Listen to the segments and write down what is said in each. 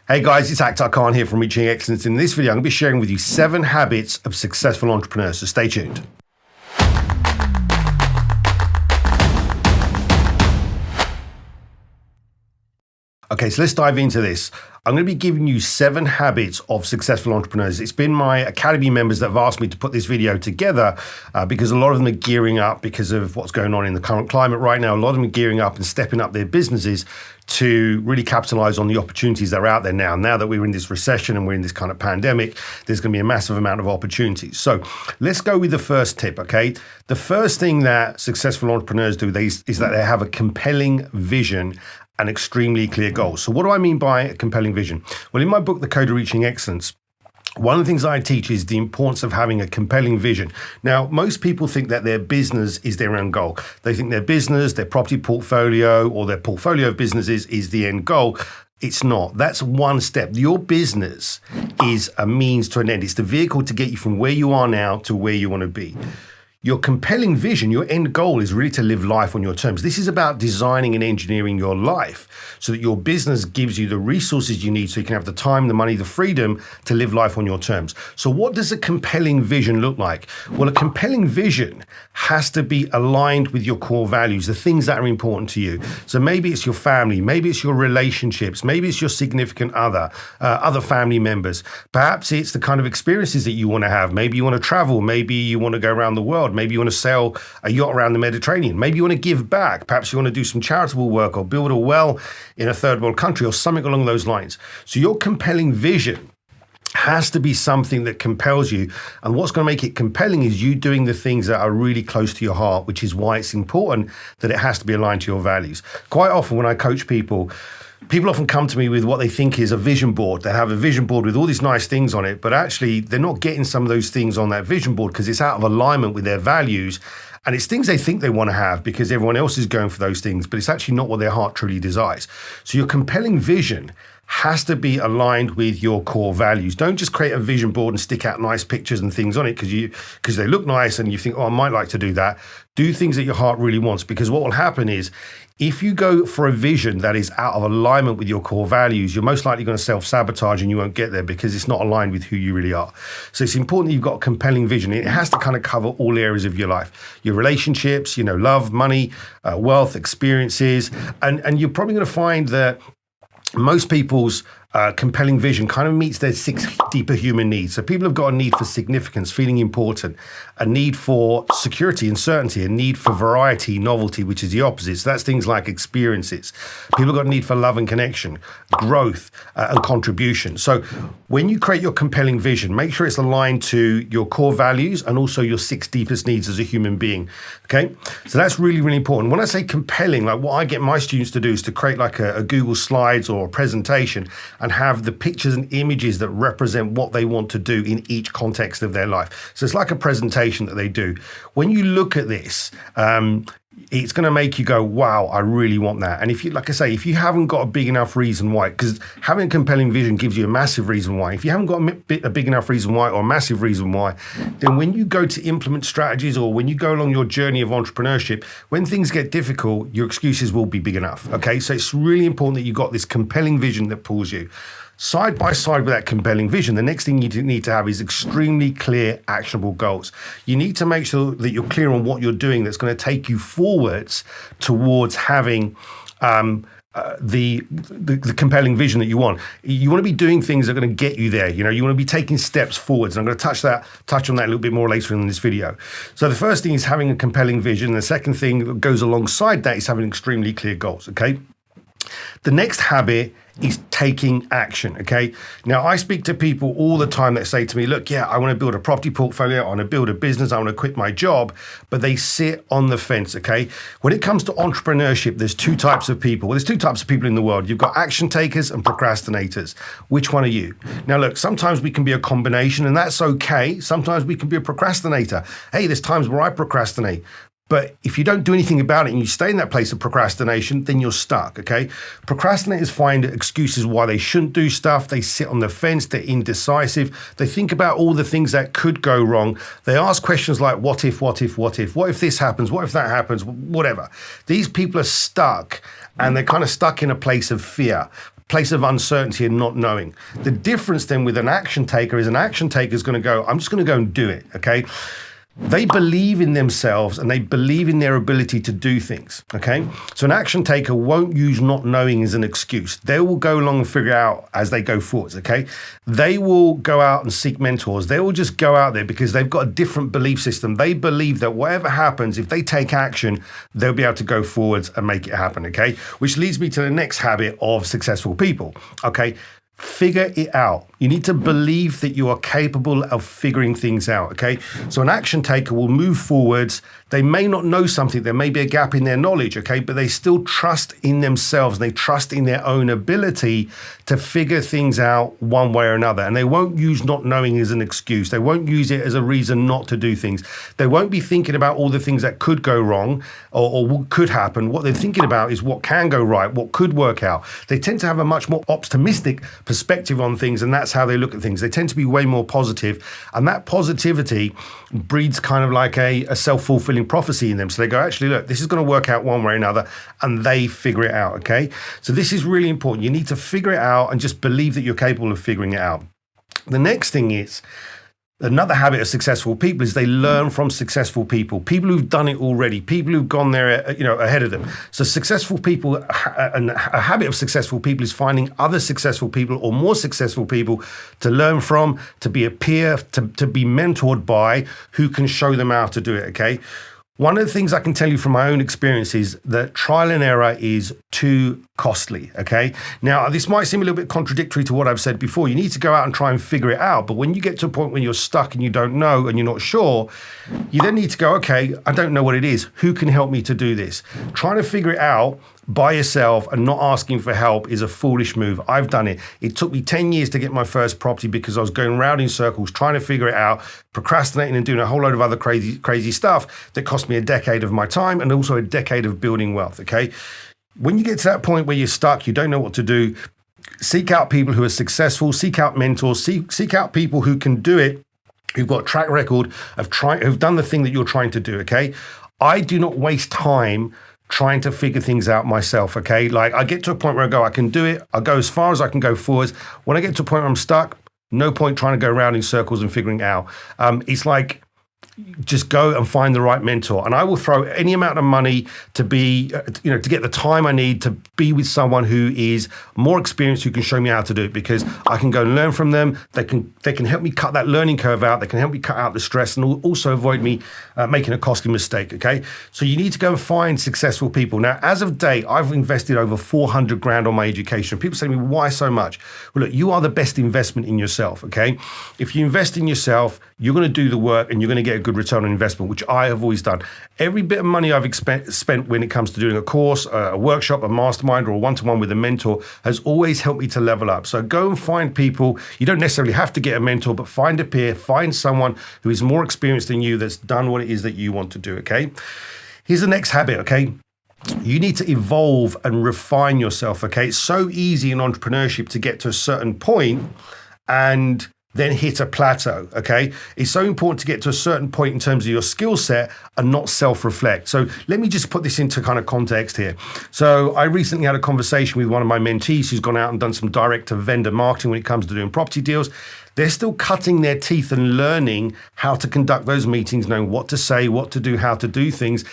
Hey guys, it's Akhtar Khan here from Reaching Excellence. In this video, I'm going to be sharing with you 7 habits of successful entrepreneurs, so stay tuned. Okay, so let's dive into this. I'm going to be giving you 7 habits of successful entrepreneurs. It's been my Academy members that have asked me to put this video together because a lot of them are gearing up because of what's going on in the current climate right now. A lot of them are gearing up and stepping up their businesses to really capitalize on the opportunities that are out there now. Now that we're in this recession and we're in this kind of pandemic, there's going to be a massive amount of opportunities. So let's go with the first tip, okay? The first thing that successful entrepreneurs do is that they have a compelling vision and extremely clear goals. So what do I mean by a compelling vision? Well, in my book, The Code of Reaching Excellence, one of the things I teach is the importance of having a compelling vision. Now, most people think that their business is their own goal. They think their business, their property portfolio, or their portfolio of businesses is the end goal. It's not. That's one step. Your business is a means to an end. It's the vehicle to get you from where you are now to where you want to be. Your compelling vision, your end goal is really to live life on your terms. This is about designing and engineering your life so that your business gives you the resources you need so you can have the time, the money, the freedom to live life on your terms. So what does a compelling vision look like? Well, a compelling vision has to be aligned with your core values, the things that are important to you. So maybe it's your family, maybe it's your relationships, maybe it's your significant other, other family members. Perhaps it's the kind of experiences that you want to have. Maybe you want to travel, maybe you want to go around the world. Maybe you want to sail a yacht around the Mediterranean. Maybe you want to give back. Perhaps you want to do some charitable work or build a well in a third world country or something along those lines. So your compelling vision has to be something that compels you. And what's going to make it compelling is you doing the things that are really close to your heart, which is why it's important that it has to be aligned to your values. Quite often when I coach people often come to me with what they think is a vision board. They have a vision board with all these nice things on it, but actually they're not getting some of those things on that vision board because it's out of alignment with their values. And it's things they think they want to have because everyone else is going for those things, but it's actually not what their heart truly desires. So your compelling vision has to be aligned with your core values. Don't just create a vision board and stick out nice pictures and things on it because they look nice and you think, oh, I might like to do that. Do things that your heart really wants, because what will happen is if you go for a vision that is out of alignment with your core values, you're most likely going to self-sabotage and you won't get there because it's not aligned with who you really are. So it's important that you've got a compelling vision. It has to kind of cover all areas of your life, your relationships, love, money, wealth, experiences. And you're probably going to find that most people's compelling vision kind of meets their 6 deeper human needs. So people have got a need for significance, feeling important, a need for security and certainty, a need for variety, novelty, which is the opposite. So that's things like experiences. People have got a need for love and connection, growth and contribution. So when you create your compelling vision, make sure it's aligned to your core values and also your 6 deepest needs as a human being. Okay, so that's really, really important. When I say compelling, like what I get my students to do is to create like a Google Slides or a presentation and have the pictures and images that represent what they want to do in each context of their life. So it's like a presentation that they do. When you look at this, it's going to make you go, wow, I really want that. And if you, like I say, if you haven't got a big enough reason why, because having a compelling vision gives you a massive reason why. If you haven't got a big enough reason why or a massive reason why, then when you go to implement strategies or when you go along your journey of entrepreneurship, when things get difficult, your excuses will be big enough. Okay, so it's really important that you've got this compelling vision that pulls you. Side by side with that compelling vision, the next thing you need to have is extremely clear, actionable goals. You need to make sure that you're clear on what you're doing that's going to take you forwards towards having the compelling vision that you want. You want to be doing things that are going to get you there. You want to be taking steps forwards. And I'm going to touch on that a little bit more later in this video. So the first thing is having a compelling vision. The second thing that goes alongside that is having extremely clear goals. Okay. The next habit is taking action, okay? Now, I speak to people all the time that say to me, look, yeah, I want to build a property portfolio, I want to build a business, I want to quit my job, but they sit on the fence, okay? When it comes to entrepreneurship, there's 2 types of people. Well, there's 2 types of people in the world. You've got action takers and procrastinators. Which one are you? Now, look, sometimes we can be a combination, and that's okay. Sometimes we can be a procrastinator. Hey, there's times where I procrastinate. But if you don't do anything about it and you stay in that place of procrastination, then you're stuck, okay? Procrastinators find excuses why they shouldn't do stuff. They sit on the fence. They're indecisive. They think about all the things that could go wrong. They ask questions like, what if, what if, what if? What if this happens? What if that happens? Whatever. These people are stuck, and they're kind of stuck in a place of fear. place of uncertainty and not knowing. The difference then with an action taker is going to go, I'm just going to go and do it, okay? They believe in themselves and they believe in their ability to do things, okay? So an action taker won't use not knowing as an excuse. They will go along and figure out as they go forwards, okay? They will go out and seek mentors. They will just go out there because they've got a different belief system. They believe that whatever happens, if they take action, they'll be able to go forwards and make it happen, okay? Which leads me to the next habit of successful people, okay? Figure it out. You need to believe that you are capable of figuring things out, okay? So an action taker will move forwards. They may not know something. There may be a gap in their knowledge, okay? But they still trust in themselves. They trust in their own ability to figure things out one way or another. And they won't use not knowing as an excuse. They won't use it as a reason not to do things. They won't be thinking about all the things that could go wrong or what could happen. What they're thinking about is what can go right, what could work out. They tend to have a much more optimistic perspective on things, and that's how they look at things. They tend to be way more positive, and that positivity breeds kind of like a self-fulfilling prophecy in them. So they go, actually, look, this is going to work out one way or another, and they figure it out, okay? So this is really important. You need to figure it out and just believe that you're capable of figuring it out. The next thing is, another habit of successful people is they learn from successful people who've done it already, people who've gone there, ahead of them. So successful people, and a habit of successful people is finding other successful people or more successful people to learn from, to be a peer, to be mentored by, who can show them how to do it, okay? One of the things I can tell you from my own experience is that trial and error is too costly, okay? Now, this might seem a little bit contradictory to what I've said before. You need to go out and try and figure it out. But when you get to a point when you're stuck and you don't know and you're not sure, you then need to go, okay, I don't know what it is. Who can help me to do this? Trying to figure it out by yourself and not asking for help is a foolish move. I've done it. It took me 10 years to get my first property because I was going round in circles, trying to figure it out, procrastinating and doing a whole load of other crazy stuff that cost me a decade of my time and also a decade of building wealth, okay? When you get to that point where you're stuck, you don't know what to do, seek out people who are successful, seek out mentors, seek out people who can do it, who've got a track record of who've done the thing that you're trying to do, okay? I do not waste time trying to figure things out myself, okay? Like I get to a point where I go, I can do it. I'll go as far as I can go forwards. When I get to a point where I'm stuck, no point trying to go around in circles and figuring it out. It's like, just go and find the right mentor. And I will throw any amount of money to be, to get the time I need to be with someone who is more experienced, who can show me how to do it, because I can go and learn from them. They can help me cut that learning curve out. They can help me cut out the stress and also avoid me making a costly mistake, okay? So you need to go and find successful people. Now, as of date, I've invested over 400 grand on my education. People say to me, why so much? Well, look, you are the best investment in yourself, okay? If you invest in yourself, you're going to do the work and you're going to get a good return on investment, which I have always done. Every bit of money I've spent when it comes to doing a course, a workshop, a mastermind, or a one-to-one with a mentor has always helped me to level up. So go and find people. You don't necessarily have to get a mentor, but find a peer, find someone who is more experienced than you that's done what it is that you want to do, okay? Here's the next habit, okay? You need to evolve and refine yourself, okay? It's so easy in entrepreneurship to get to a certain point and then hit a plateau, okay? It's so important to get to a certain point in terms of your skill set and not self-reflect. So let me just put this into kind of context here. So I recently had a conversation with one of my mentees who's gone out and done some direct-to-vendor marketing when it comes to doing property deals. They're still cutting their teeth and learning how to conduct those meetings, knowing what to say, what to do, how to do things.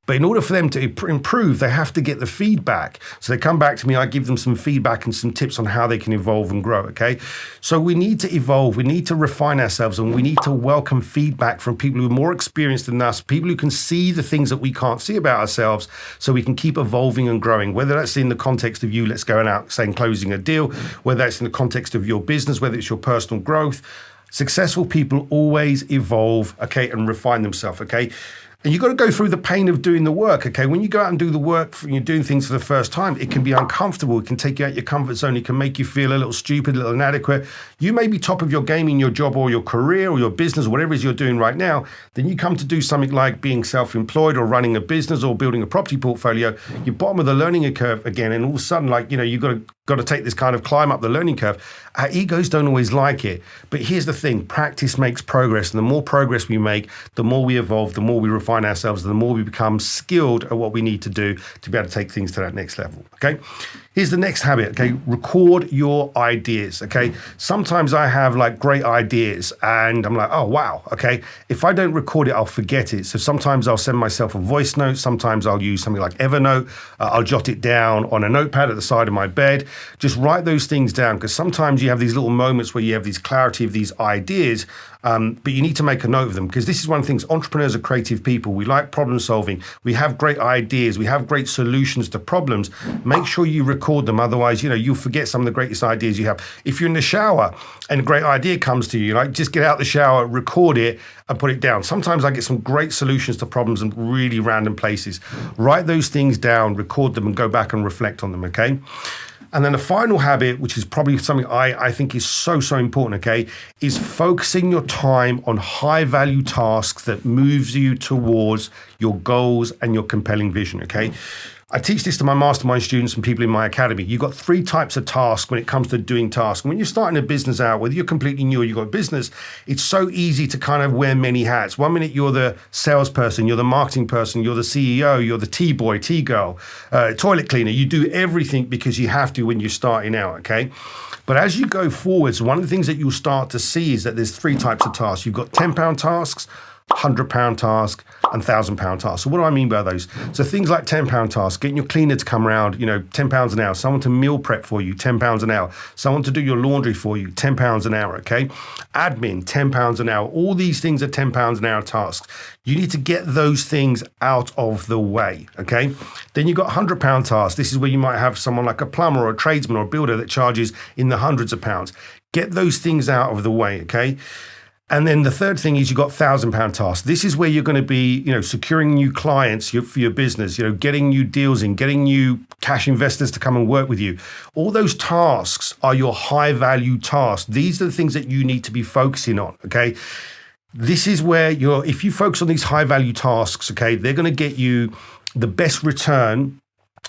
But in order for them to improve, they have to get the feedback. So they come back to me, I give them some feedback and some tips on how they can evolve and grow, okay? So we need to evolve, we need to refine ourselves, and we need to welcome feedback from people who are more experienced than us, people who can see the things that we can't see about ourselves, so we can keep evolving and growing, whether that's in the context of you, let's go out saying closing a deal, whether that's in the context of your business, whether it's your personal growth. Successful people always evolve, okay, and refine themselves, okay? And you've got to go through the pain of doing the work, okay? When you go out and do the work, you're doing things for the first time, it can be uncomfortable. It can take you out your comfort zone. It can make you feel a little stupid, a little inadequate. You may be top of your game in your job or your career or your business, or whatever it is you're doing right now. Then you come to do something like being self-employed or running a business or building a property portfolio. You're bottom of the learning curve again. And all of a sudden, you've got to take this kind of climb up the learning curve. Our egos don't always like it. But here's the thing, practice makes progress. And the more progress we make, the more we evolve, the more we refine ourselves, and the more we become skilled at what we need to do to be able to take things to that next level, okay? Here's the next habit, okay? Record your ideas, okay? Sometimes I have like great ideas and I'm like, oh, wow, okay? If I don't record it, I'll forget it. So sometimes I'll send myself a voice note. Sometimes I'll use something like Evernote. I'll jot it down on a notepad at the side of my bed. Just write those things down, because sometimes you have these little moments where you have these clarity of these ideas, but you need to make a note of them, because this is one of the things. Entrepreneurs are creative people. We like problem solving. We have great ideas. We have great solutions to problems. Make sure you record them. Otherwise, you'll forget some of the greatest ideas you have. If you're in the shower and a great idea comes to you, like, just get out the shower, record it, and put it down. Sometimes I get some great solutions to problems in really random places. Write those things down, record them, and go back and reflect on them, okay? And then the final habit, which is probably something I think is so important, okay, is focusing your time on high-value tasks that moves you towards your goals and your compelling vision, okay? I teach this to my mastermind students and people in my academy. You've got 3 types of tasks when it comes to doing tasks. When you're starting a business out, whether you're completely new or you've got a business, it's so easy to kind of wear many hats. One minute you're the salesperson, you're the marketing person, you're the CEO, you're the T-boy, T-girl, toilet cleaner. You do everything because you have to when you're starting out, okay? But as you go forwards, one of the things that you'll start to see is that there's 3 types of tasks. You've got £10 tasks, £100 task, and £1,000 task. So what do I mean by those? So things like £10 task, getting your cleaner to come around, £10 an hour. Someone to meal prep for you, £10 an hour. Someone to do your laundry for you, £10 an hour, okay? Admin, £10 an hour. All these things are £10 an hour tasks. You need to get those things out of the way, okay? Then you've got £100 tasks. This is where you might have someone like a plumber or a tradesman or a builder that charges in the hundreds of pounds. Get those things out of the way, okay? And then the third thing is you've got £1,000 tasks. This is where you're going to be, securing new clients for your business, getting new deals in, getting new cash investors to come and work with you. All those tasks are your high value tasks. These are the things that you need to be focusing on, okay? This is where if you focus on these high value tasks, okay, they're going to get you the best return.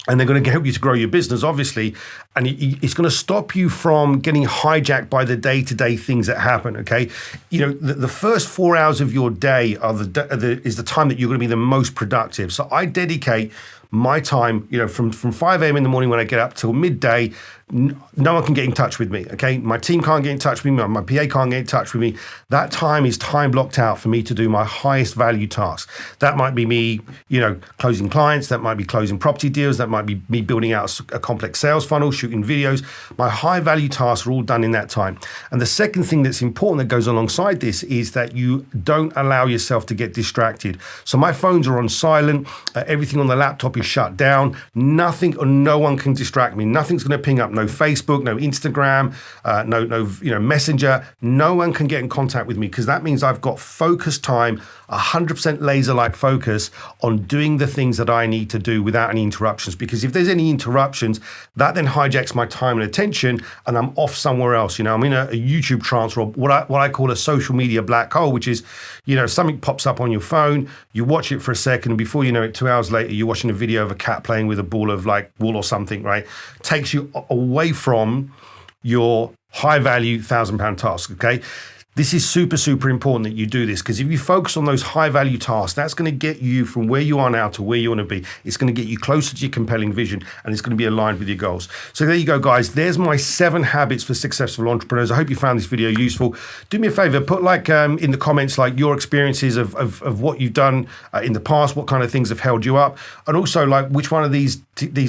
And they're going to help you to grow your business, obviously. And it's going to stop you from getting hijacked by the day-to-day things that happen, okay? The first 4 hours of your day is the time that you're going to be the most productive. So I dedicate my time, from 5 a.m. in the morning when I get up till midday. No one can get in touch with me, okay? My team can't get in touch with me. My PA can't get in touch with me. That time is time blocked out for me to do my highest value tasks. That might be me, closing clients. That might be closing property deals. That might be me building out a complex sales funnel, shooting videos. My high value tasks are all done in that time. And the second thing that's important that goes alongside this is that you don't allow yourself to get distracted. So my phones are on silent. Everything on the laptop is shut down. Nothing or no one can distract me. Nothing's going to ping up. No Facebook, no Instagram, no Messenger. No one can get in contact with me, because that means I've got focused time, 100% laser-like focus on doing the things that I need to do without any interruptions. Because if there's any interruptions, that then hijacks my time and attention, and I'm off somewhere else. I'm in a YouTube trance, or what I call a social media black hole, which is, something pops up on your phone, you watch it for a second, and before you know it, 2 hours later, you're watching a video of a cat playing with a ball of like wool or something, right? Takes you away from your high value £1,000 task, okay? This is super important that you do this, because if you focus on those high value tasks, that's going to get you from where you are now to where you want to be. It's going to get you closer to your compelling vision, and it's going to be aligned with your goals. So there you go, guys. There's my 7 habits for successful entrepreneurs. I hope you found this video useful. Do me a favor, put in the comments your experiences of what you've done in the past, what kind of things have held you up, and also which one of these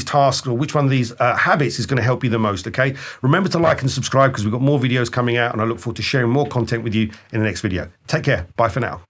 tasks or which one of these habits is going to help you the most, okay? Remember to like and subscribe, because we've got more videos coming out, and I look forward to sharing more content with you in the next video. Take care. Bye for now.